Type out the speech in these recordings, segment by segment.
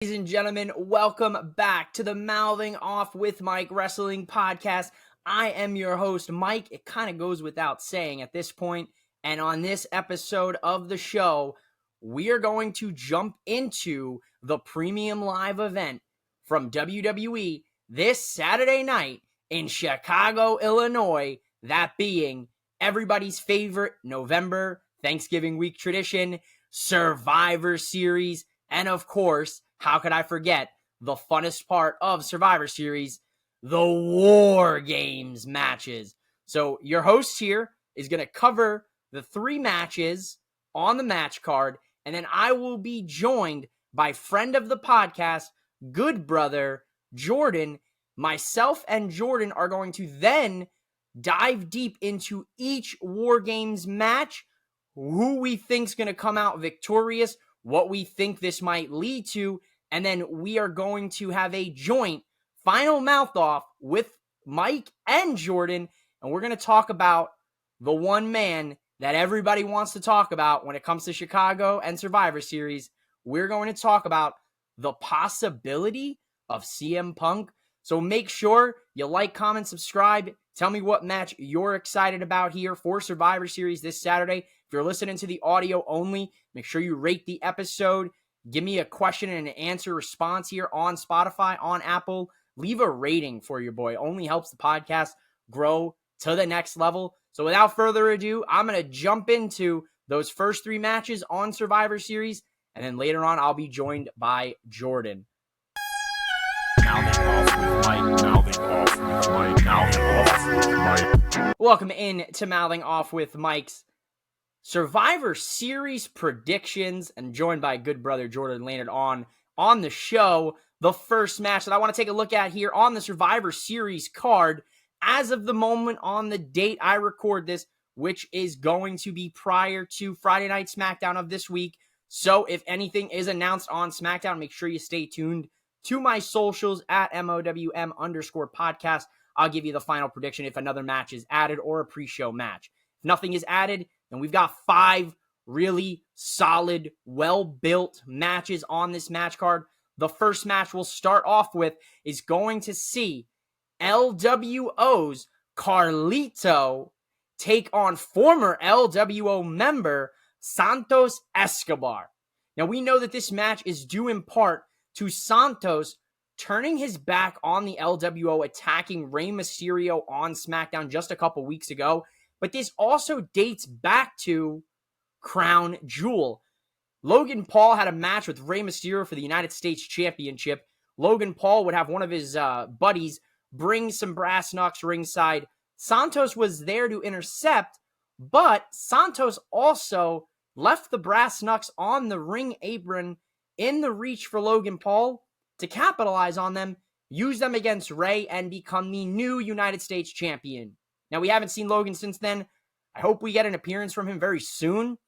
Ladies and gentlemen, welcome back to the Mouthing Off with Mike Wrestling Podcast. I am your host, Mike. It kind of goes without saying at this point. And on this episode of the show, we are going to jump into the premium live event from WWE this Saturday night in Chicago, Illinois. That being everybody's favorite November Thanksgiving week tradition, Survivor Series, and of course, how could I forget the funnest part of Survivor Series, the War Games matches. So your host here is going to cover the 3 matches on the match card, and then I will be joined by friend of the podcast, good brother, Jordan. Myself and Jordan are going to then dive deep into each War Games match, who we think is going to come out victorious, what we think this might lead to, and then we are going to have a joint final mouth-off with Mike and Jordan, and we're going to talk about the one man that everybody wants to talk about when it comes to Chicago and Survivor Series. We're going to talk about the possibility of CM Punk. So make sure you like, comment, subscribe. Tell me what match you're excited about here for Survivor Series this Saturday. If you're listening to the audio only, make sure you rate the episode. Give me a question and an answer response here on Spotify, on Apple. Leave a rating for your boy. Only helps the podcast grow to the next level. So without further ado, I'm going to jump into those first 3 matches on Survivor Series. And then later on, I'll be joined by Jordan. Mouthing off with Mike. Mouthing off with Mike. Mouthing off with Mike. Welcome in to Mouthing Off with Mike's Survivor Series predictions, and joined by good brother Jordan Leonard on the show. The first match that I want to take a look at here on the Survivor Series card, as of the moment on the date I record this, which is going to be prior to Friday Night SmackDown of this week. So if anything is announced on SmackDown, make sure you stay tuned to my socials at MOWM_podcast. I'll give you the final prediction if another match is added or a pre-show match. If nothing is added, then we've got 5 really solid, well-built matches on this match card. The first match we'll start off with is going to see LWO's Carlito take on former LWO member Santos Escobar. Now, we know that this match is due in part to Santos turning his back on the LWO, attacking Rey Mysterio on SmackDown just a couple weeks ago. But this also dates back to Crown Jewel. Logan Paul had a match with Rey Mysterio for the United States Championship. Logan Paul would have one of his buddies bring some brass knucks ringside. Santos was there to intercept, but Santos also left the brass knucks on the ring apron in the reach for Logan Paul to capitalize on them, use them against Rey, and become the new United States Champion. Now, we haven't seen Logan since then. I hope we get an appearance from him very soon.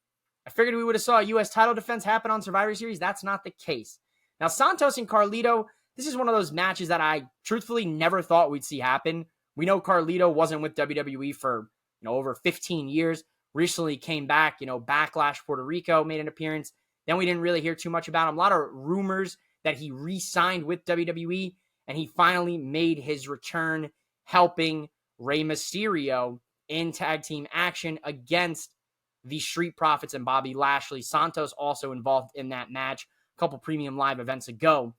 I figured we would have saw a U.S. title defense happen on Survivor Series. That's not the case. Now, Santos and Carlito, this is one of those matches that I truthfully never thought we'd see happen. We know Carlito wasn't with WWE for, over 15 years. Recently came back, Backlash Puerto Rico, made an appearance. Then we didn't really hear too much about him. A lot of rumors that he re-signed with WWE, and he finally made his return, helping Rey Mysterio in tag team action against the Street Profits and Bobby Lashley. Santos also involved in that match a couple premium live events ago.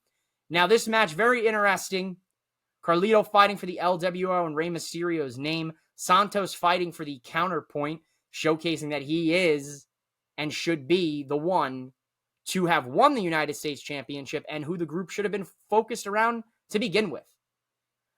Now, this match, very interesting. Carlito fighting for the LWO and Rey Mysterio's name. Santos fighting for the counterpoint, showcasing that he is and should be the one to have won the United States Championship and who the group should have been focused around to begin with.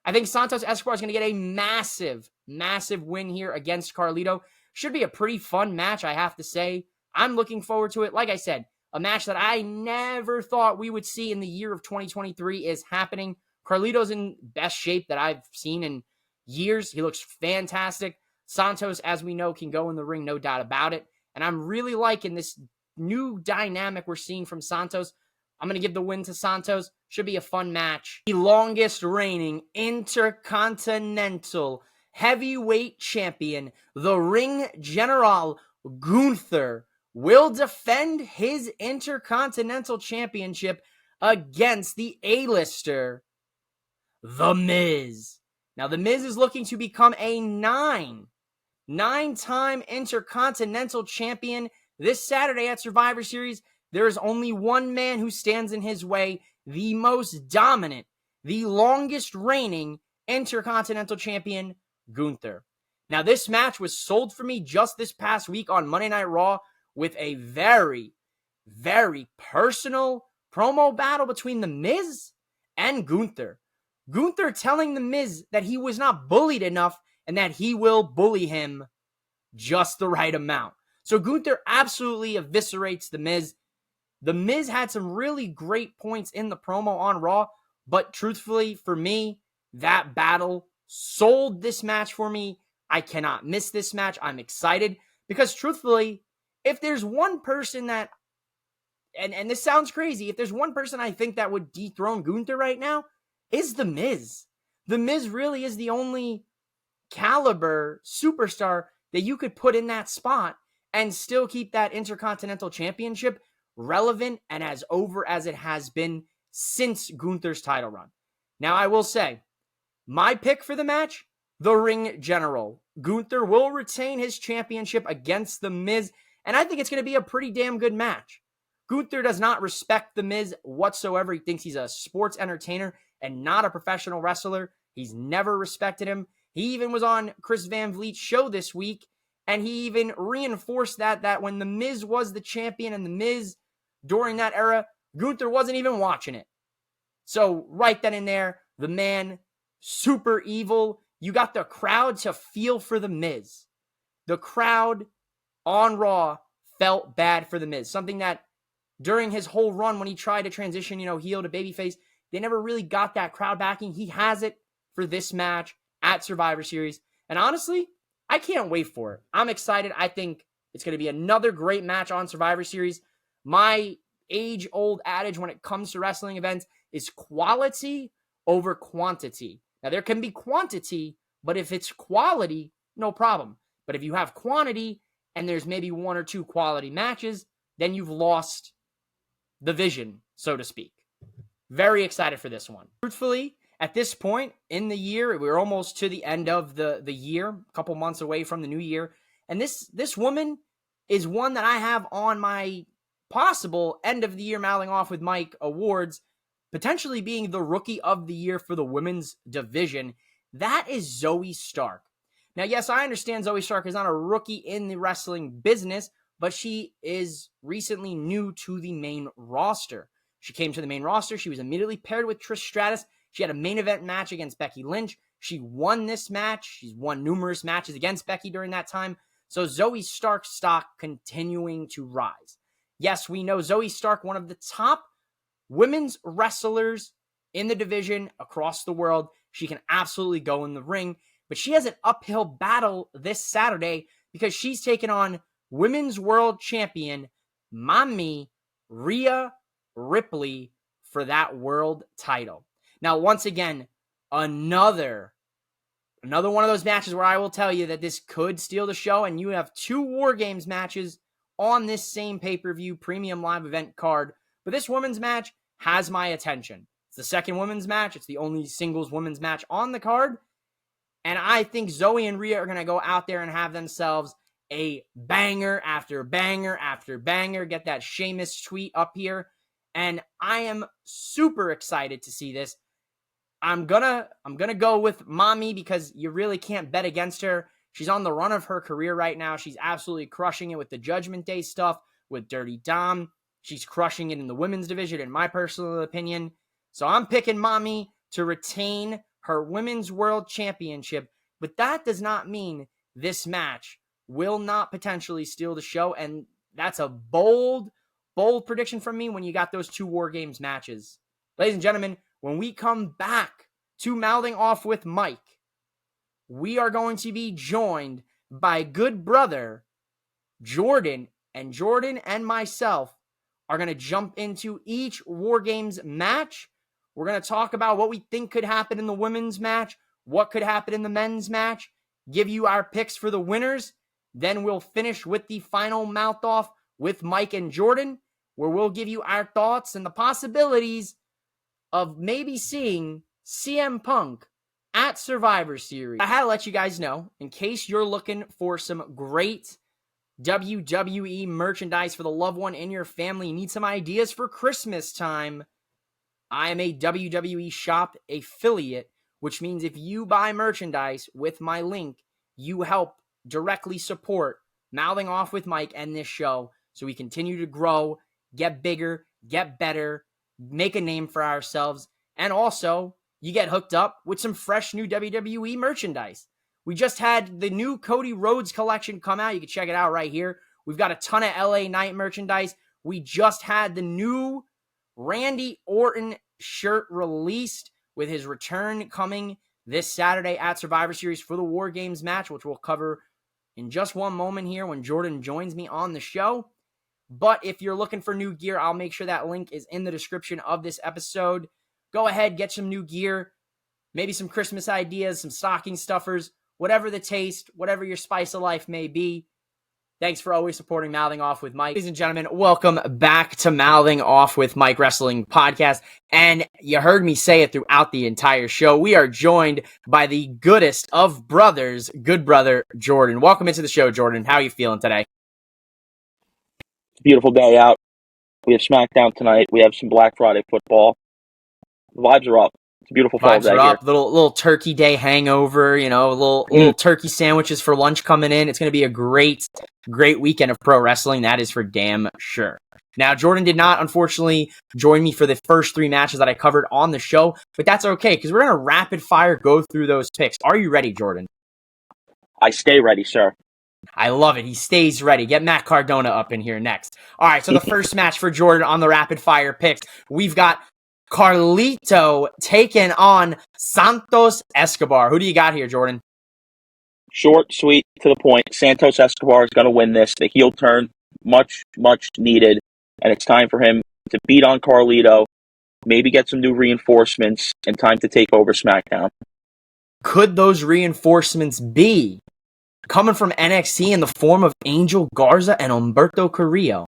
I think Santos Escobar is going to get a massive, massive win here against Carlito. Should be a pretty fun match, I have to say. I'm looking forward to it. Like I said, a match that I never thought we would see in the year of 2023 is happening. Carlito's in best shape that I've seen in years. He looks fantastic. Santos, as we know, can go in the ring, no doubt about it. And I'm really liking this new dynamic we're seeing from Santos. I'm going to give the win to Santos. Should be a fun match. The longest reigning Intercontinental Heavyweight Champion, the Ring General Gunther, will defend his Intercontinental Championship against the A-lister, The Miz. Now, The Miz is looking to become a nine-time Intercontinental Champion this Saturday at Survivor Series. There is only one man who stands in his way, the most dominant, the longest reigning Intercontinental Champion, Gunther. Now, this match was sold for me just this past week on Monday Night Raw with a very, very personal promo battle between The Miz and Gunther. Gunther telling The Miz that he was not bullied enough and that he will bully him just the right amount. So Gunther absolutely eviscerates The Miz. The Miz had some really great points in the promo on Raw, but truthfully, for me, that battle sold this match for me. I cannot miss this match. I'm excited because truthfully, if there's one person that, and this sounds crazy, if there's one person I think that would dethrone Gunther right now, is The Miz. The Miz really is the only caliber superstar that you could put in that spot and still keep that Intercontinental Championship relevant and as over as it has been since Gunther's title run. Now, I will say, my pick for the match, the Ring General. Gunther will retain his championship against The Miz, and I think it's going to be a pretty damn good match. Gunther does not respect The Miz whatsoever. He thinks he's a sports entertainer and not a professional wrestler. He's never respected him. He even was on Chris Van Vliet's show this week, and he even reinforced that when The Miz was the champion and The Miz during that era, Gunther wasn't even watching it. So right then and there, the man, super evil. You got the crowd to feel for The Miz. The crowd on Raw felt bad for The Miz. Something that during his whole run when he tried to transition, heel to babyface, they never really got that crowd backing. He has it for this match at Survivor Series. And honestly, I can't wait for it. I'm excited. I think it's going to be another great match on Survivor Series. My age-old adage when it comes to wrestling events is quality over quantity. Now, there can be quantity, but if it's quality, no problem. But if you have quantity and there's maybe one or two quality matches, then you've lost the vision, so to speak. Very excited for this one. Truthfully, at this point in the year, we're almost to the end of the year, a couple months away from the new year. And this woman is one that I have on my possible end of the year mouthing off with Mike awards, potentially being the rookie of the year for the women's division. That is Zoey Stark. Now, yes, I understand Zoey Stark is not a rookie in the wrestling business, but she is recently new to the main roster. She came to the main roster. She was immediately paired with Trish Stratus. She had a main event match against Becky Lynch. She won this match. She's won numerous matches against Becky during that time. So Zoey Stark's stock continuing to rise. Yes, we know Zoey Stark, one of the top women's wrestlers in the division across the world. She can absolutely go in the ring, but she has an uphill battle this Saturday because she's taking on Women's World Champion Mamí Rhea Ripley for that world title. Now, once again, another one of those matches where I will tell you that this could steal the show, and you have two Wargames matches on this same pay-per-view premium live event card. But this women's match has my attention. It's the second women's match. It's the only singles women's match on the card. And I think Zoey and Rhea are going to go out there and have themselves a banger after banger after banger. Get that Sheamus tweet up here. And I am super excited to see this. I'm gonna go with Mamí because you really can't bet against her. She's on the run of her career right now. She's absolutely crushing it with the Judgment Day stuff, with Dirty Dom. She's crushing it in the women's division, in my personal opinion. So I'm picking Mamí to retain her Women's World Championship. But that does not mean this match will not potentially steal the show. And that's a bold prediction from me when you got those two Wargames matches. Ladies and gentlemen, when we come back to Mouthing Off with Mike, we are going to be joined by good brother Jordan. And Jordan and myself are going to jump into each Wargames match. We're going to talk about what we think could happen in the women's match, what could happen in the men's match, give you our picks for the winners. Then we'll finish with the final mouth off with Mike and Jordan. where we'll give you our thoughts and the possibilities of maybe seeing CM Punk at Survivor Series. I had to let you guys know, in case you're looking for some great WWE merchandise for the loved one in your family, you need some ideas for Christmas time, I am a WWE shop affiliate, which means if you buy merchandise with my link, you help directly support Mouthing Off with Mike and this show, so we continue to grow, get bigger, get better, make a name for ourselves, and also you get hooked up with some fresh new WWE merchandise. We just had the new Cody Rhodes collection come out. You can check it out right here. We've got a ton of LA Knight merchandise. We just had the new Randy Orton shirt released with his return coming this Saturday at Survivor Series for the Wargames match, which we'll cover in just one moment here when Jordan joins me on the show. But if you're looking for new gear, I'll make sure that link is in the description of this episode. Go ahead, get some new gear, maybe some Christmas ideas, some stocking stuffers, whatever the taste, whatever your spice of life may be. Thanks for always supporting Mouthing Off with Mike. Ladies and gentlemen, welcome back to Mouthing Off with Mike Wrestling Podcast. And you heard me say it throughout the entire show. We are joined by the goodest of brothers, good brother Jordan. Welcome into the show, Jordan. How are you feeling today? It's a beautiful day out. We have SmackDown tonight. We have some Black Friday football. The vibes are up. It's a beautiful fall day Vibes are up. here. Little turkey day hangover, little turkey sandwiches for lunch coming in. It's going to be a great weekend of pro wrestling. That is for damn sure. Now, Jordan did not, unfortunately, join me for the first three matches that I covered on the show, but that's okay because we're going to rapid fire go through those picks. Are you ready, Jordan? I stay ready, sir. I love it. He stays ready. Get Matt Cardona up in here next. All right, so the first match for Jordan on the rapid fire picks, we've got Carlito taking on Santos Escobar. Who do you got here, Jordan? Short, sweet, to the point. Santos Escobar is going to win this. The heel turn, much needed. And it's time for him to beat on Carlito, maybe get some new reinforcements, and time to take over SmackDown. Could those reinforcements be coming from NXT in the form of Angel Garza and Humberto Carrillo?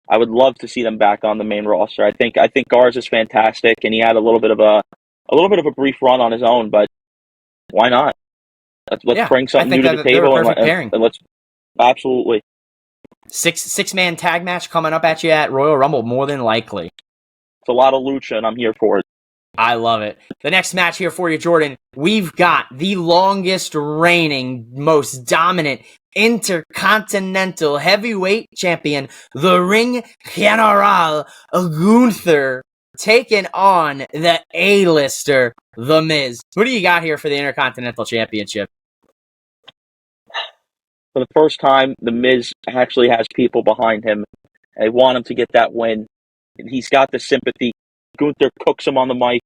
I would love to see them back on the main roster. I think Garza's fantastic, and he had a little bit of a brief run on his own, but why not? Let's bring something new to the table and let's absolutely. Six-man tag match coming up at you at Royal Rumble, more than likely. It's a lot of lucha, and I'm here for it. I love it. The next match here for you, Jordan, we've got the longest reigning, most dominant Intercontinental Heavyweight Champion, the Ring General Gunther, taking on the A-lister, The Miz. Who do you got here for the Intercontinental Championship? For the first time, The Miz actually has people behind him. They want him to get that win. He's got the sympathy. Gunther cooks him on the mic.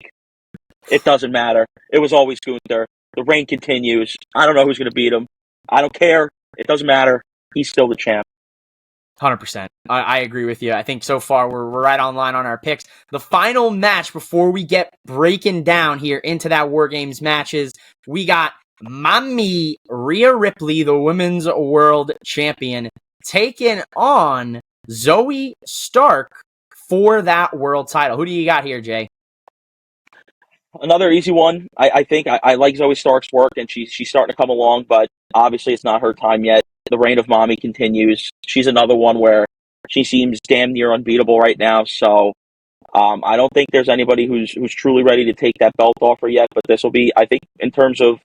It doesn't matter. It was always Gunther. The reign continues. I don't know who's going to beat him. I don't care. It doesn't matter. He's still the champ. 100%. I agree with you. I think so far we're right on line on our picks. The final match before we get breaking down here into that Wargames matches, we got Mamí Rhea Ripley, the Women's World Champion, taking on Zoey Stark for that world title. Who do you got here, Jay? Another easy one. I think I like Zoey Stark's work, and she's starting to come along, but obviously it's not her time yet. The reign of Mamí continues. She's another one where she seems damn near unbeatable right now, so I don't think there's anybody who's truly ready to take that belt off her yet, but this will be, I think, in terms of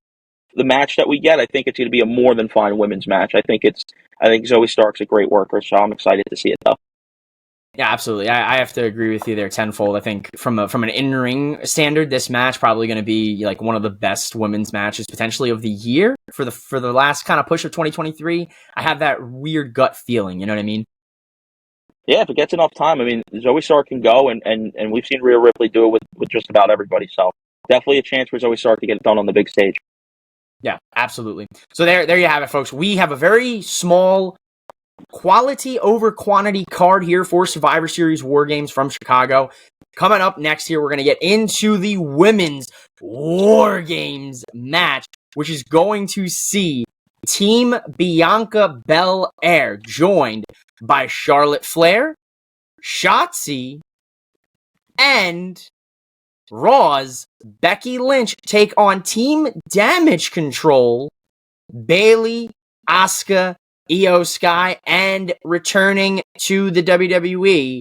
the match that we get, I think it's going to be a more than fine women's match. I think Zoey Stark's a great worker, so I'm excited to see it, though. Yeah, absolutely. I have to agree with you there tenfold. I think from an in-ring standard, this match probably going to be like one of the best women's matches potentially of the year for the last kind of push of 2023. I have that weird gut feeling. You know what I mean? Yeah, if it gets enough time. I mean, Zoey Stark can go, and we've seen Rhea Ripley do it with just about everybody. So definitely a chance for Zoey Stark to get it done on the big stage. Yeah, absolutely. So there you have it, folks. We have a very small quality over quantity card here for Survivor Series Wargames from Chicago. Coming up next here, we're going to get into the Women's Wargames match, which is going to see Team Bianca Belair joined by Charlotte Flair Shotzi and Raw's Becky Lynch take on Team Damage Control, Bayley, Asuka, Io Sky, and returning to the WWE,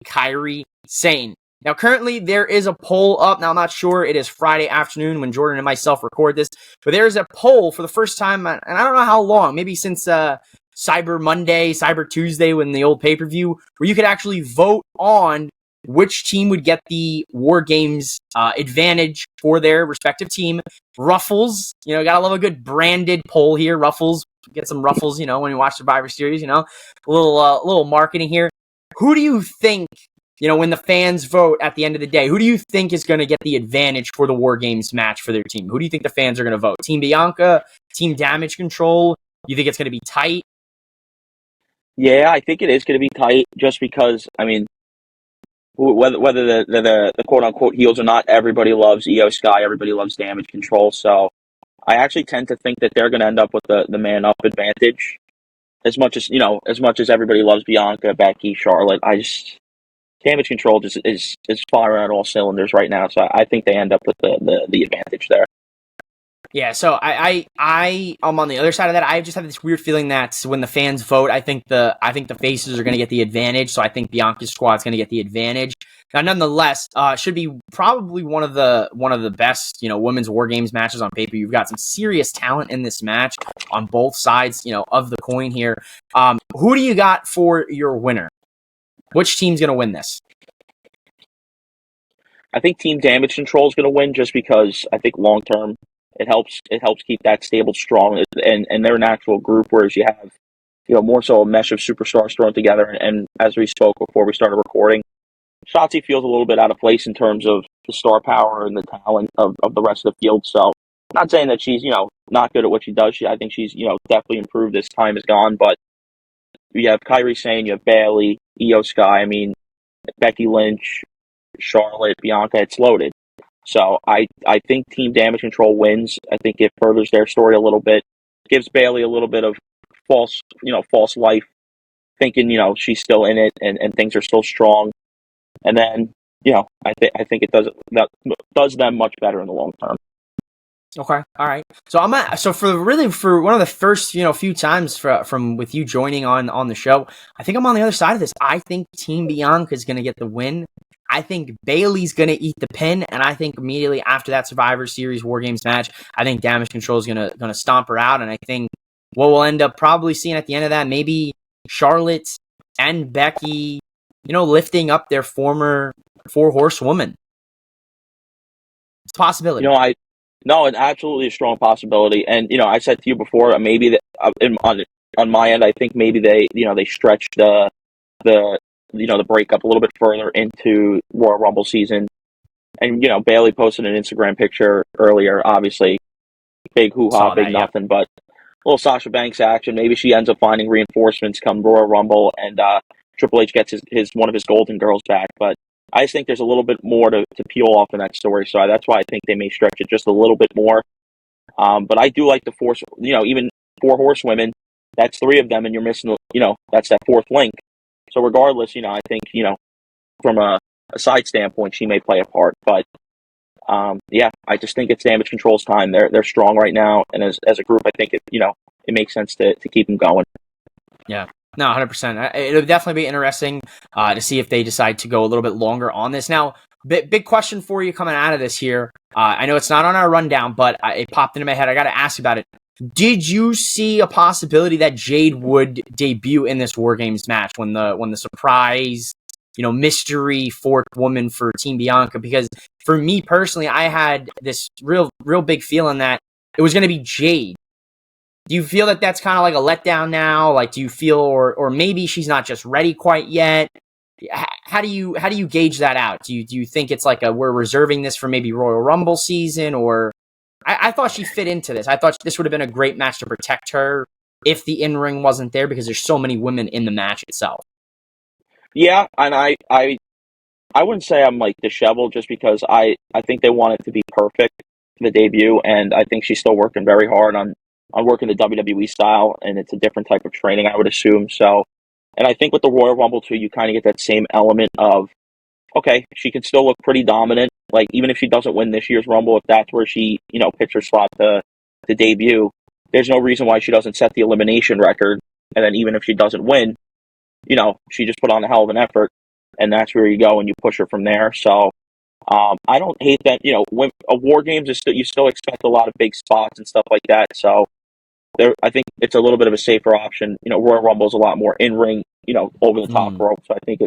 Kairi Sane. Now, currently, there is a poll up. Now, I'm not sure. It is Friday afternoon when Jordan and myself record this. But there's a poll for the first time, and I don't know how long, maybe since Cyber Monday, Cyber Tuesday, when the old pay-per-view, where you could actually vote on which team would get the War Games advantage for their respective team. Ruffles, gotta love a good branded poll here. Ruffles, get some ruffles, when you watch Survivor Series, a little marketing here. Who do you think, when the fans vote at the end of the day, who do you think is going to get the advantage for the War Games match for their team? Who do you think the fans are going to vote? Team Bianca, Team Damage Control? You think it's going to be tight? Yeah, I think it is going to be tight just because, whether the quote-unquote heels or not, everybody loves Io Sky, everybody loves Damage Control, so I actually tend to think that they're going to end up with the man-up advantage. As much as everybody loves Bianca, Becky, Charlotte, Damage Control just is firing on all cylinders right now, so I think they end up with the advantage there. Yeah, so I'm on the other side of that. I just have this weird feeling that when the fans vote, I think the faces are going to get the advantage. So I think Bianca's squad is going to get the advantage. Now, nonetheless, should be probably one of the best women's War Games matches on paper. You've got some serious talent in this match on both sides of the coin here. Who do you got for your winner? Which team's going to win this? I think Team Damage Control is going to win just because I think long term it helps keep that stable strong, and they're an actual group, whereas you have more so a mesh of superstars thrown together. And as we spoke before we started recording, Shotzi feels a little bit out of place in terms of the star power and the talent of the rest of the field. So not saying that she's not good at what she does. I think she's definitely improved as time has gone. But you have Kairi Sane, you have Bayley, Io Sky. Becky Lynch, Charlotte, Bianca. It's loaded. So I think Team Damage Control wins. I think it furthers their story a little bit, gives Bayley a little bit of false life, thinking she's still in it and things are still strong. And then I think it does them much better in the long term. Okay, all right. So for one of the first few times from with you joining on the show, I think I'm on the other side of this. I think Team Bianca is going to get the win. I think Bayley's going to eat the pin, and I think immediately after that Survivor Series War Games match, I think Damage Control is going to stomp her out, and I think what we'll end up probably seeing at the end of that, maybe Charlotte and Becky, lifting up their former 4-horsewoman. It's a possibility. No, it's absolutely a strong possibility, and I said to you before, maybe that on my end, I think maybe they stretched the breakup a little bit further into Royal Rumble season. And, Bayley posted an Instagram picture earlier, obviously. Big hoo-ha, big nothing, but a little Sasha Banks action. Maybe she ends up finding reinforcements come Royal Rumble, and Triple H gets one of his Golden Girls back. But I just think there's a little bit more to peel off in that story, so that's why I think they may stretch it just a little bit more. But I do like the force, even 4 horsewomen, that's 3 of them, and you're missing, that's that 4th link. So regardless, I think, from a side standpoint, she may play a part. But, I just think it's Damage Control's time. They're strong right now. And as a group, I think it makes sense to keep them going. Yeah. No, 100%. It'll definitely be interesting to see if they decide to go a little bit longer on this. Now, big question for you coming out of this here. I know it's not on our rundown, but it popped into my head. I got to ask you about it. Did you see a possibility that Jade would debut in this War Games match when the surprise, mystery 4th woman for Team Bianca? Because for me personally, I had this real big feeling that it was going to be Jade. Do you feel that that's kind of like a letdown now? Like, do you feel, or maybe she's not just ready quite yet? How do you gauge that out? Do you think it's like we're reserving this for maybe Royal Rumble season, or? I thought she fit into this. I thought this would have been a great match to protect her if the in-ring wasn't there, because there's so many women in the match itself. Yeah, and I wouldn't say I'm like disheveled, just because I think they want it to be perfect for the debut, and I think she's still working very hard on working the WWE style, and it's a different type of training, I would assume. So And I think with the Royal Rumble too, you kind of get that same element of, okay, she can still look pretty dominant. Like, even if she doesn't win this year's Rumble, if that's where she, picks her slot to debut, there's no reason why she doesn't set the elimination record. And then even if she doesn't win, she just put on a hell of an effort, and that's where you go and you push her from there. So I don't hate that. When a War Games is still, you still expect a lot of big spots and stuff like that. So I think it's a little bit of a safer option. Royal Rumble is a lot more in ring, over the top rope. So I think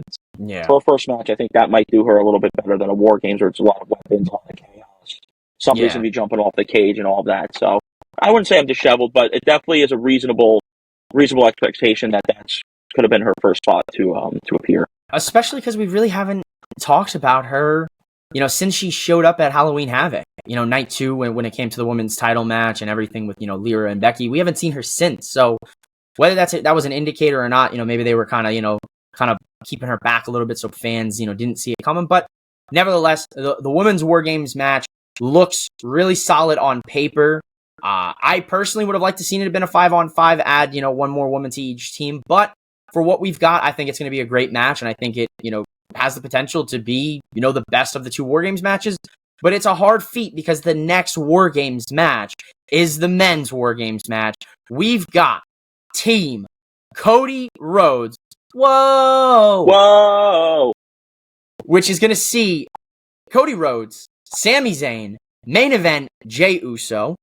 for a first match, I think that might do her a little bit better than a War Games where it's a lot of weapons, a lot of chaos. Somebody's gonna be jumping off the cage and all of that. So I wouldn't say I'm disheveled, but it definitely is a reasonable expectation that could have been her first spot to appear. Especially because we really haven't talked about her, since she showed up at Halloween Havoc. Night 2 when it came to the women's title match and everything with Lyra and Becky. We haven't seen her since. So whether that was an indicator or not, maybe they were kind of keeping her back a little bit so fans didn't see it coming. But nevertheless, the women's War Games match looks really solid on paper. I personally would have liked to seen it have been a 5-on-5, add one more woman to each team, but for what we've got, I think it's going to be a great match, and I think it has the potential to be the best of the 2 War Games matches. But it's a hard feat because the next War Games match is the men's War Games match. We've got Team Cody Rhodes, whoa, which is going to see Cody Rhodes, Sami Zayn, main event Jey Uso,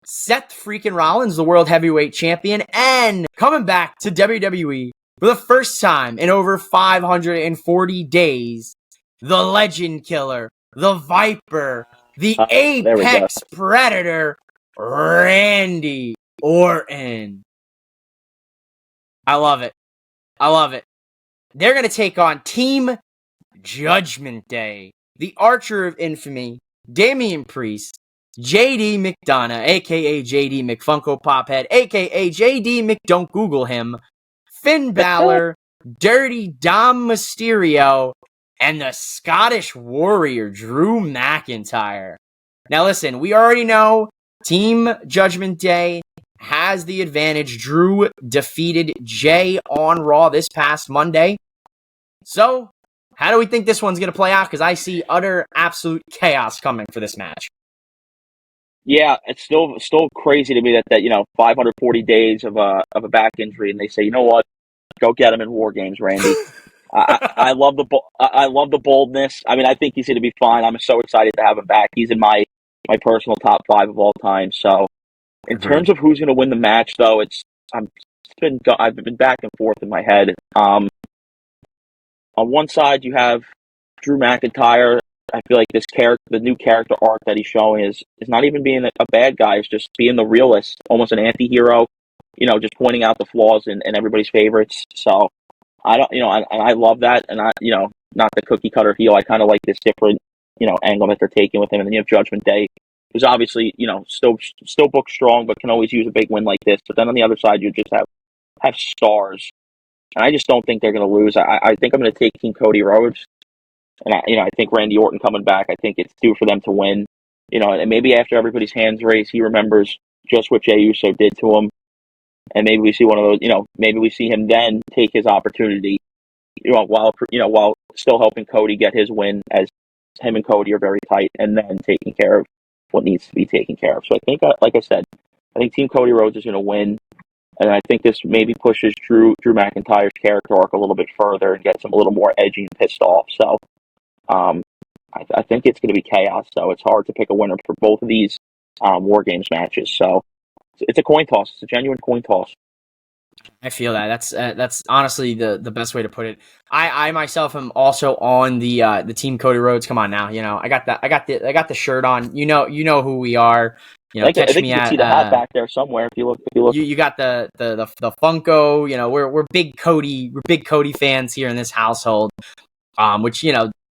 Seth freaking Rollins, the World Heavyweight Champion, and coming back to WWE for the first time in over 540 days, the Legend Killer, the Viper, the Apex Predator, Randy Orton. I love it. They're going to take on Team Judgment Day, the Archer of Infamy, Damian Priest, JD McDonough, a.k.a. JD McFunko Pophead, a.k.a. JD McDon't Google him, Finn Balor, Dirty Dom Mysterio, and the Scottish Warrior, Drew McIntyre. Now listen, we already know Team Judgment Day has the advantage. Drew defeated Jay on Raw this past Monday. So, how do we think this one's going to play out? Because I see utter, absolute chaos coming for this match. Yeah, it's still crazy to me that 540 days of a back injury, and they say, you know what, go get him in War Games, Randy. I love the boldness. I mean, I think he's going to be fine. I'm so excited to have him back. He's in my personal top 5 of all time. So, in terms of who's going to win the match, though, I've been back and forth in my head. On one side, you have Drew McIntyre. I feel like the new character arc that he's showing is not even being a bad guy. It's just being the realist, almost an anti-hero. Just pointing out the flaws in everybody's favorites. So I don't, and I love that. And not the cookie cutter heel. I kind of like this different, angle that they're taking with him. And then you have Judgment Day, who's obviously, still booked strong, but can always use a big win like this. But then on the other side, you just have stars. And I just don't think they're going to lose. I think I'm going to take Team Cody Rhodes. And I think Randy Orton coming back, I think it's due for them to win. And maybe after everybody's hands raised, he remembers just what Jey Uso did to him. And maybe we see one of those, maybe we see him then take his opportunity, while still helping Cody get his win, as him and Cody are very tight, and then taking care of what needs to be taken care of. So I think, like I said, I think Team Cody Rhodes is going to win. And I think this maybe pushes Drew McIntyre's character arc a little bit further and gets him a little more edgy and pissed off. So I think it's going to be chaos. So it's hard to pick a winner for both of these War Games matches. So it's a coin toss. It's a genuine coin toss. I feel that. That's honestly the best way to put it. I myself am also on the Team Cody Rhodes. Come on now, I got the shirt on. You know who we are. I think you can see the hat back there somewhere. If you look, you got the Funko. We're big Cody fans here in this household. Which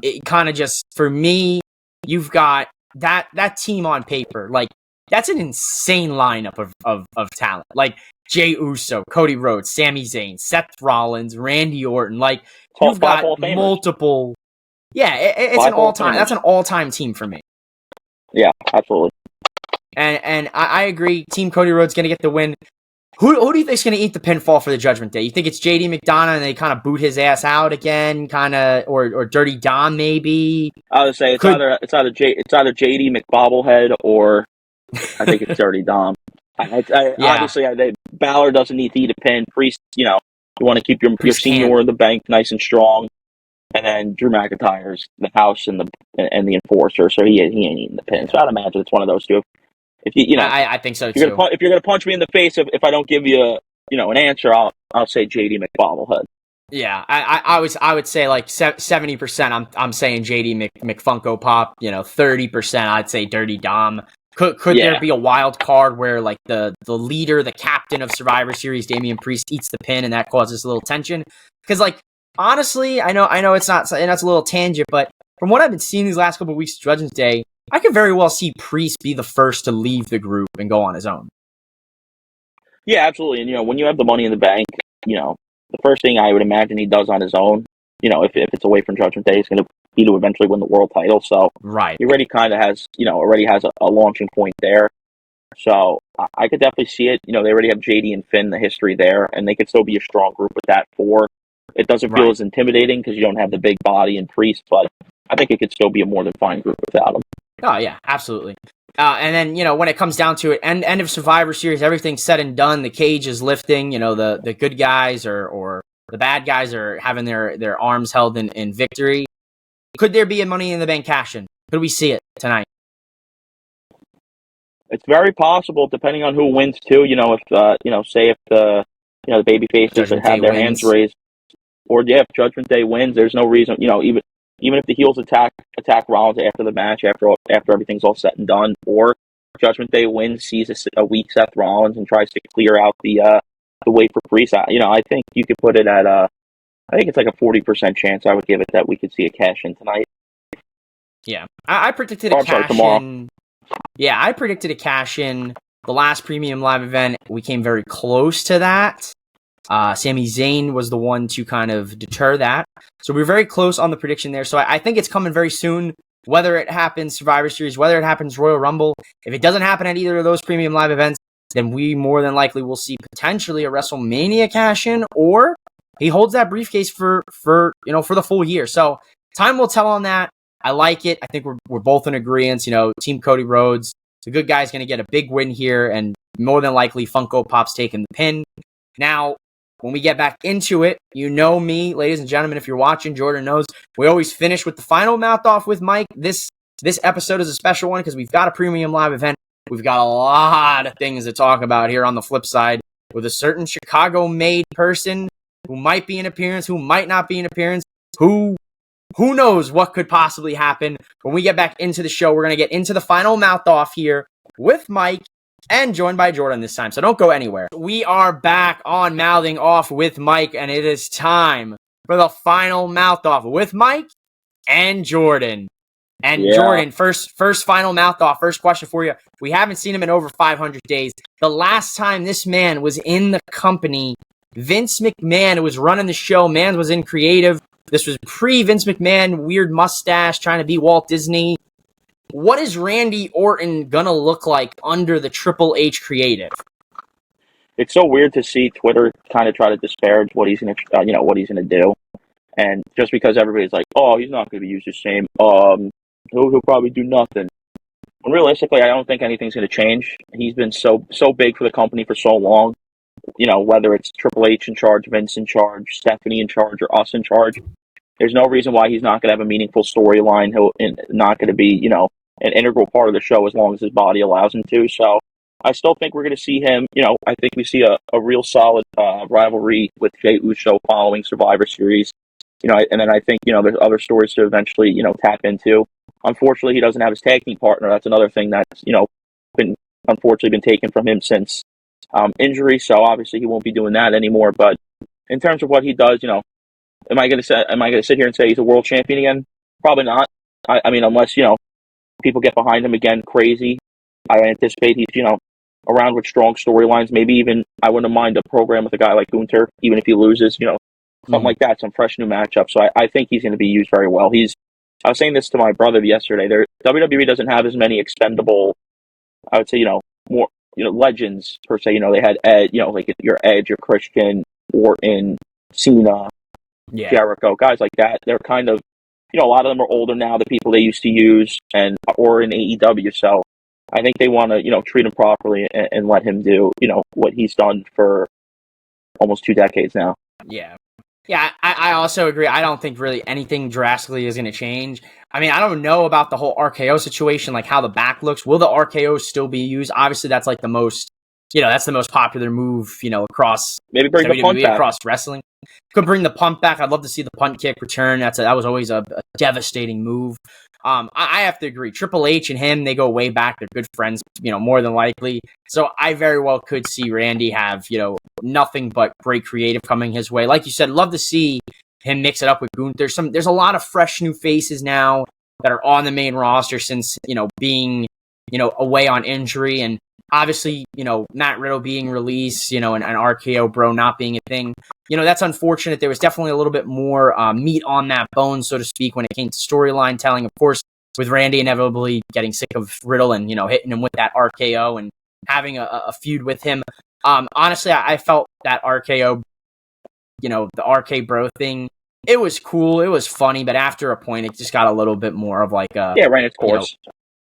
it kind of just, for me, you've got that team on paper. Like, that's an insane lineup of talent. Like Jey Uso, Cody Rhodes, Sami Zayn, Seth Rollins, Randy Orton. Like, you've got multiple. Yeah, it's an all-time. That's an all-time team for me. Yeah, absolutely. And I agree. Team Cody Rhodes going to get the win. Who do you think is going to eat the pinfall for the Judgment Day? You think it's JD McDonough and they kind of boot his ass out again, or Dirty Dom maybe? I would say it's either JD McBobblehead or I think it's Dirty Dom. Yeah. Obviously, Balor doesn't need to eat a pin. Priest, you want to keep your senior in the bank nice and strong, and then Drew McIntyre's the house and the enforcer, so he ain't eating the pin. So I'd imagine it's one of those two. I think so if too. If you're gonna punch me in the face, if I don't give you an answer, I'll say JD McBobblehead. Yeah, I would say like 70%. I'm saying JD McFunko Pop. 30%. I'd say Dirty Dom. Could there be a wild card where like the leader, the captain of Survivor Series, Damian Priest, eats the pin and that causes a little tension? Because like honestly, I know it's not, and that's a little tangent, but from what I've been seeing these last couple of weeks, Judgment Day, I could very well see Priest be the first to leave the group and go on his own. Yeah, absolutely. And when you have the Money in the Bank, the first thing I would imagine he does on his own, if it's away from Judgment Day, is going to be to eventually win the world title. So right, he already kind of has, a launching point there. So I could definitely see it. They already have JD and Finn, the history there, and they could still be a strong group with that four. It doesn't feel as intimidating because you don't have the big body and Priest, but I think it could still be a more than fine group without him. Oh, yeah, absolutely. And then, when it comes down to it, end of Survivor Series, everything's said and done. The cage is lifting. The good guys or the bad guys are having their arms held in victory. Could there be a Money in the Bank cash-in? Could we see it tonight? It's very possible, depending on who wins, too. Say if the baby faces have their hands raised, or if Judgment Day wins, there's no reason, even if the heels attack Rollins after the match, after everything's all said and done, or Judgment Day wins, sees a weak Seth Rollins and tries to clear out the way for Priest. I think you could put it at I think it's like a 40% chance. I would give it that we could see a cash in tonight. Yeah, I predicted a cash in. Yeah, I predicted a cash in the last Premium Live event. We came very close to that. Sami Zayn was the one to kind of deter that. So we were very close on the prediction there. So I think it's coming very soon, whether it happens Survivor Series, whether it happens Royal Rumble. If it doesn't happen at either of those Premium Live events, then we more than likely will see potentially a WrestleMania cash-in, or he holds that briefcase for the full year. So time will tell on that. I like it. I think we're both in agreement. Team Cody Rhodes, the good guy's going to get a big win here, and more than likely Funko Pop's taking the pin. Now, when we get back into it, me, ladies and gentlemen, if you're watching, Jordan knows, we always finish with the final mouth off with Mike. This episode is a special one because we've got a Premium Live event. We've got a lot of things to talk about here on the flip side with a certain Chicago-made person who might be in appearance, who might not be in appearance, who knows what could possibly happen. When we get back into the show, we're going to get into the final mouth off here with Mike and joined by Jordan this time. So don't go anywhere. We are back on Mouthing Off with Mike, and it is time for the final mouth off with Mike and Jordan. And Jordan, first final mouth off, first question for you. We haven't seen him in over 500 days. The last time this man was in the company, Vince McMahon was running the show. Man was in creative. This was pre-Vince McMahon, weird mustache, trying to be Walt Disney. What is Randy Orton gonna look like under the Triple H creative? It's so weird to see Twitter kind of try to disparage what he's gonna do, and just because everybody's like, "Oh, he's not gonna be used the same," he'll probably do nothing. When realistically, I don't think anything's gonna change. He's been so big for the company for so long. Whether it's Triple H in charge, Vince in charge, Stephanie in charge, or us in charge, there's no reason why he's not going to have a meaningful storyline. He'll not going to be, an integral part of the show as long as his body allows him to. So I still think we're going to see him. I think we see a real solid rivalry with Jey Uso following Survivor Series. And then I think, there's other stories to eventually, tap into. Unfortunately, he doesn't have his tag team partner. That's another thing that's, unfortunately been taken from him since injury, so obviously he won't be doing that anymore. But in terms of what he does, am I going to sit here and say he's a world champion again? Probably not. I mean, unless people get behind him again, crazy. I anticipate he's around with strong storylines. Maybe even I wouldn't mind a program with a guy like Gunther, even if he loses. Something like that, some fresh new matchup. So I think he's going to be used very well. I was saying this to my brother yesterday. WWE doesn't have as many expendable, I would say, more legends per se. They had Ed, like your Edge, your Christian, Orton, Cena, Yeah. Jericho, guys like that. They're kind of, a lot of them are older now, the people they used to use, or in AEW. So I think they want to, treat him properly and let him do, what he's done for almost 2 decades now. Yeah. Yeah, I also agree. I don't think really anything drastically is going to change. I mean, I don't know about the whole RKO situation, like how the back looks. Will the RKO still be used? Obviously, that's like the most, that's the most popular move, across maybe bring WWE, the punt back. Across wrestling. Could bring the punt back. I'd love to see the punt kick return. That was always a devastating move. I have to agree. Triple H and him, they go way back. They're good friends, more than likely. So I very well could see Randy have, nothing but great creative coming his way. Like you said, love to see him mix it up with Gunther. There's a lot of fresh new faces now that are on the main roster since, being, away on injury. And obviously, Matt Riddle being released, and RKO Bro not being a thing. That's unfortunate. There was definitely a little bit more meat on that bone, so to speak, when it came to storyline telling. Of course, with Randy inevitably getting sick of Riddle and, hitting him with that RKO and having a feud with him. Honestly, I felt that RKO, the RK Bro thing, it was cool. It was funny, but after a point, it just got a little bit more of like a... Yeah, it ran its course.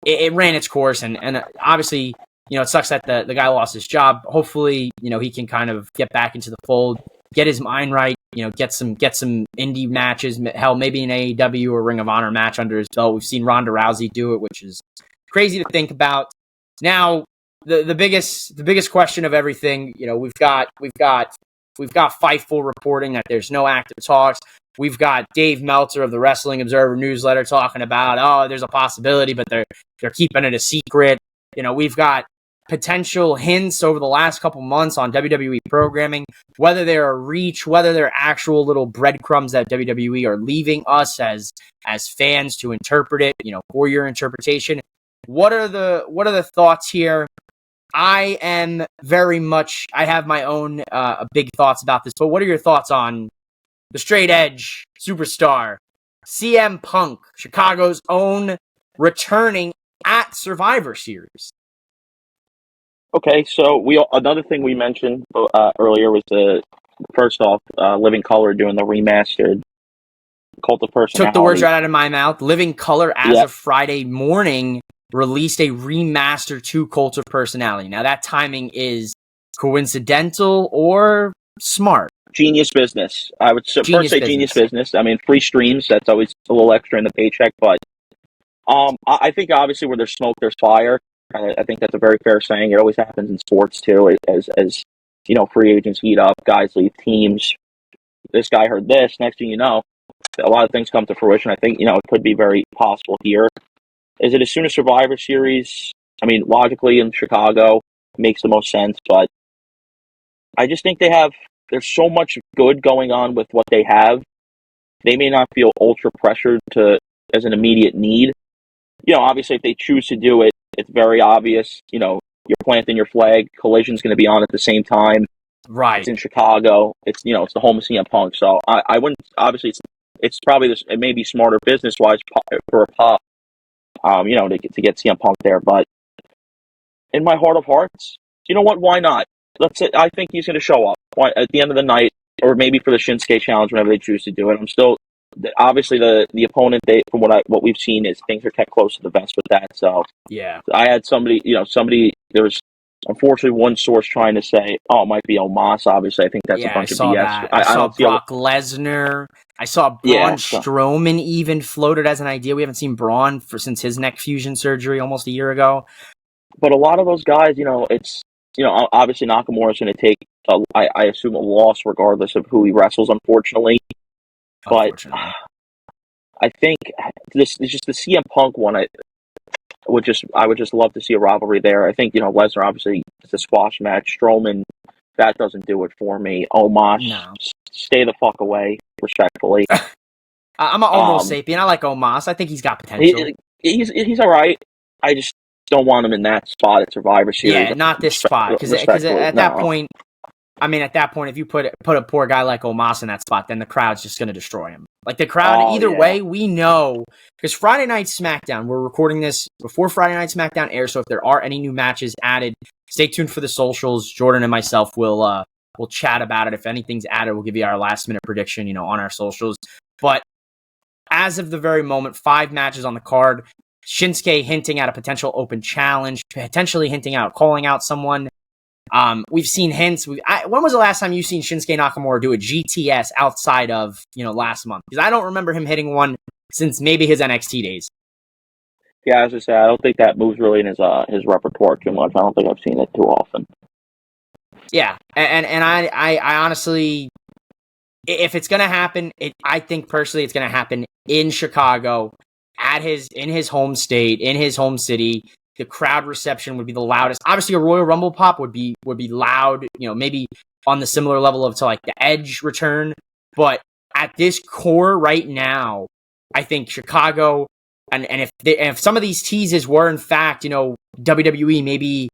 It ran its course, and obviously, it sucks that the guy lost his job. Hopefully, he can kind of get back into the fold, get his mind right, get some indie matches, hell, maybe an AEW or Ring of Honor match under his belt. We've seen Ronda Rousey do it, which is crazy to think about. Now, the biggest question of everything, we've got Fightful reporting that there's no active talks. We've got Dave Meltzer of the Wrestling Observer newsletter talking about, there's a possibility, but they're keeping it a secret. We've got potential hints over the last couple months on WWE programming, whether they're a reach, whether they're actual little breadcrumbs that WWE are leaving us as fans to interpret it, for your interpretation. What are the thoughts here? I have my own big thoughts about this, but what are your thoughts on the straight edge superstar, CM Punk, Chicago's own, returning at Survivor Series? Okay, so another thing we mentioned earlier was first off, Living Color doing the remastered Cult of Personality. Took the words right out of my mouth. Living Color, as of Friday morning, released a remaster to Cult of Personality. Now, that timing is coincidental or smart? Genius business. I would say genius business. I mean, free streams, that's always a little extra in the paycheck, but I think obviously where there's smoke, there's fire. I think that's a very fair saying. It always happens in sports too, as free agents heat up, guys leave teams. This guy heard this. Next thing you know, a lot of things come to fruition. I think it could be very possible here. Is it as soon as Survivor Series? I mean, logically in Chicago makes the most sense, but I just think there's so much good going on with what they have. They may not feel ultra pressured as an immediate need. Obviously if they choose to do it, it's very obvious. You're planting your flag. Collision's going to be on at the same time. Right. It's in Chicago. It's it's the home of CM Punk. So I wouldn't. Obviously, it's probably this. It may be smarter business wise for a pop. To get CM Punk there. But in my heart of hearts, you know what? Why not? I think he's going to show up at the end of the night, or maybe for the Shinsuke Challenge whenever they choose to do it. I'm still. Obviously, the opponent, from what we've seen, is things are kept close to the vest with that. So yeah, I had somebody. There was unfortunately one source trying to say, "Oh, it might be Omos." Obviously, I think that's a bunch of BS. I saw Brock Lesnar. I saw Braun Strowman even floated as an idea. We haven't seen Braun since his neck fusion surgery almost a year ago. But a lot of those guys, it's obviously Nakamura's going to take, I assume, a loss regardless of who he wrestles. Unfortunately. But I think this is just the CM Punk one. I would just love to see a rivalry there. I think Lesnar obviously it's a squash match. Strowman, that doesn't do it for me. Omos, stay the fuck away, respectfully. I'm an Homo sapien. I like Omos. I think he's got potential. He's all right. I just don't want him in that spot at Survivor Series. Yeah, not this spot because at that point, I mean, at that point, if you put a poor guy like Omos in that spot, then the crowd's just going to destroy him. Like the crowd, either way, we know, because Friday Night SmackDown, we're recording this before Friday Night SmackDown airs, so if there are any new matches added, stay tuned for the socials. Jordan and myself will chat about it. If anything's added, we'll give you our last minute prediction, on our socials. But as of the very moment, 5 matches on the card. Shinsuke hinting at a potential open challenge, potentially hinting out calling out someone. We've seen hints. When was the last time you've seen Shinsuke Nakamura do a GTS outside of, last month? Because I don't remember him hitting one since maybe his NXT days. Yeah, as I said, I don't think that moves really in his repertoire too much. I don't think I've seen it too often. Yeah, and I honestly, if it's gonna happen, I think personally it's gonna happen in Chicago, in his home state, in his home city. The crowd reception would be the loudest. Obviously, a Royal Rumble pop would be loud, maybe on the similar level to like the Edge return. But at this core right now, I think Chicago, and if some of these teases were in fact, WWE maybe,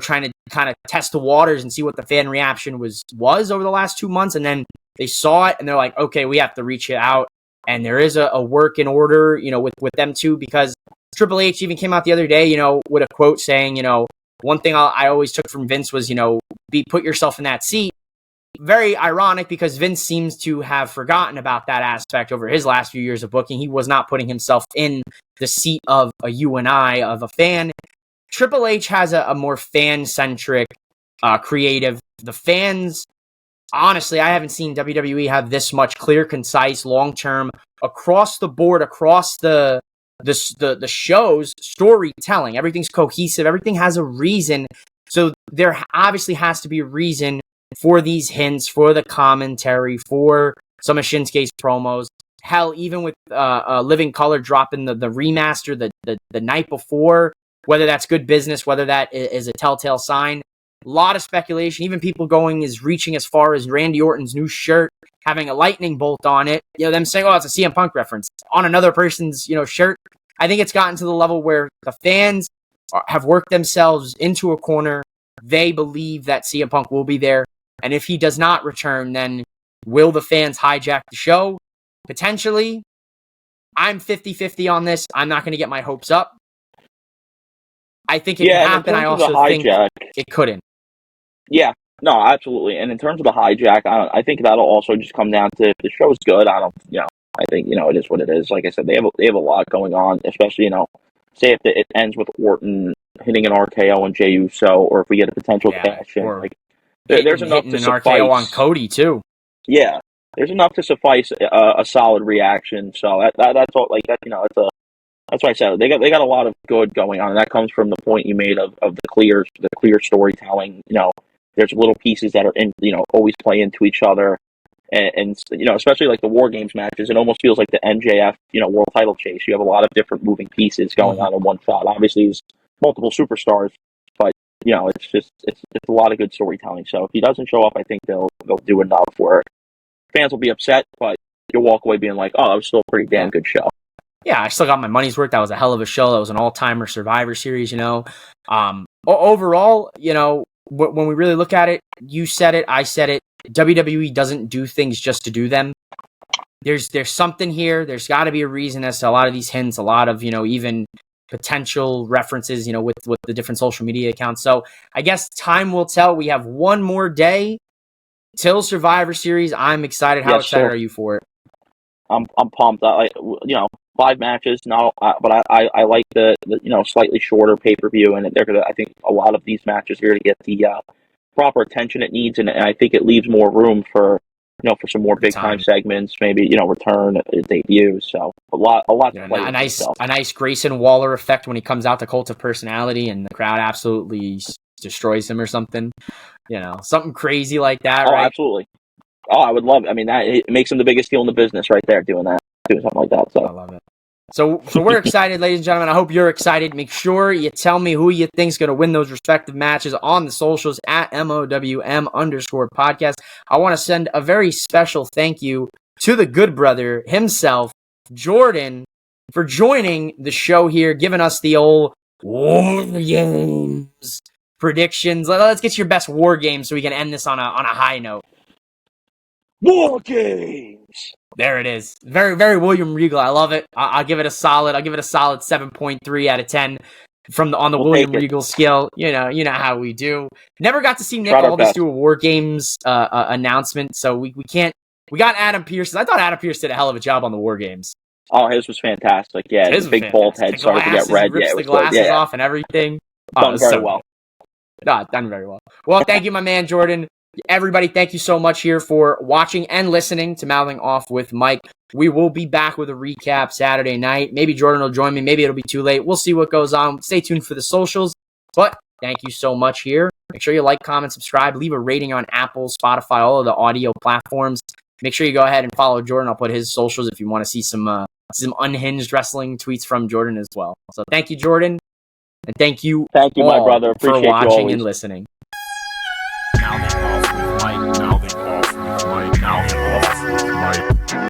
trying to kind of test the waters and see what the fan reaction was over the last 2 months, and then they saw it and they're like, okay, we have to reach it out, and there is a work in order, with them too, because Triple H even came out the other day, with a quote saying, one thing I always took from Vince was, put yourself in that seat. Very ironic because Vince seems to have forgotten about that aspect over his last few years of booking. He was not putting himself in the seat of a you and I, of a fan. Triple H has a more fan-centric, creative. The fans, honestly, I haven't seen WWE have this much clear, concise, long-term, across the board, across the show's storytelling. Everything's cohesive. Everything has a reason. So there obviously has to be a reason for these hints, for the commentary, for some of Shinsuke's promos. Hell, even with Living Color dropping the remaster the night before, whether that's good business, whether that is a telltale sign. A lot of speculation, even people reaching as far as Randy Orton's new shirt having a lightning bolt on it. Them saying, oh, it's a CM Punk reference on another person's, shirt. I think it's gotten to the level where the fans have worked themselves into a corner. They believe that CM Punk will be there. And if he does not return, then will the fans hijack the show? Potentially. I'm 50-50 on this. I'm not going to get my hopes up. I think it can happen. I also think it couldn't. Yeah, no, absolutely. And in terms of the hijack, I think that'll also just come down to if the show's good. I think, it is what it is. Like I said, they have a lot going on, especially, say if it ends with Orton hitting an RKO on Jey Uso, or if we get a potential cash in. Like, there's enough to suffice. An RKO on Cody, too. Yeah, there's enough to suffice a solid reaction. So that's all. Like that, that's why I said they got a lot of good going on, and that comes from the point you made of the clear storytelling. There's little pieces that are always play into each other, and especially like the Wargames matches. It almost feels like the MJF world title chase. You have a lot of different moving pieces going on in one shot. Obviously, there's multiple superstars, but it's a lot of good storytelling. So if he doesn't show up, I think they'll do enough where fans will be upset, but you'll walk away being like, oh, that was still a pretty damn good show. Yeah, I still got my money's worth. That was a hell of a show. That was an all-timer Survivor Series, Overall, when we really look at it, you said it, I said it, WWE doesn't do things just to do them. There's something here. There's got to be a reason as to a lot of these hints, a lot of, even potential references, with the different social media accounts. So I guess time will tell. We have one more day till Survivor Series. I'm excited. How excited are you for it? I'm pumped. 5 matches now, but I like the slightly shorter pay-per-view, and I think a lot of these matches are going to get the proper attention it needs, and I think it leaves more room for for some more big time segments, maybe return debut. So a lot to play with. A nice Grayson Waller effect when he comes out, the cult of personality, and the crowd absolutely destroys him or something. Something crazy like that. Oh, right? Absolutely. Oh, I would love it. I mean, it makes him the biggest heel in the business right there, doing something like that. So I love it. So we're excited, ladies and gentlemen. I hope you're excited. Make sure you tell me who you think's going to win those respective matches on the socials at MOWM_podcast. I want to send a very special thank you to the good brother himself, Jordan, for joining the show here, giving us the old Wargames predictions. Let's get your best war game so we can end this on a high note. Wargames. There it is. Very, very William Regal. I love it. I'll give it a solid 7.3 out of 10 on the William Regal scale. You know how we do. Never got to see Nick Aldis do a War Games announcement, so we can't. We got Adam Pearce. I thought Adam Pearce did a hell of a job on the War Games. Oh, his was fantastic. Yeah, his big bald head started to get red. Rips it the glasses off and everything. Done very well. Done very well. Well, thank you, my man, Jordan. Everybody, thank you so much here for watching and listening to Mouthing Off with Mike. We will be back with a recap Saturday night. Maybe Jordan will join me. Maybe it'll be too late. We'll see what goes on. Stay tuned for the socials. But thank you so much here. Make sure you like, comment, subscribe. Leave a rating on Apple, Spotify, all of the audio platforms. Make sure you go ahead and follow Jordan. I'll put his socials if you want to see some unhinged wrestling tweets from Jordan as well. So thank you, Jordan. And thank you my brother. Appreciate for watching you and listening.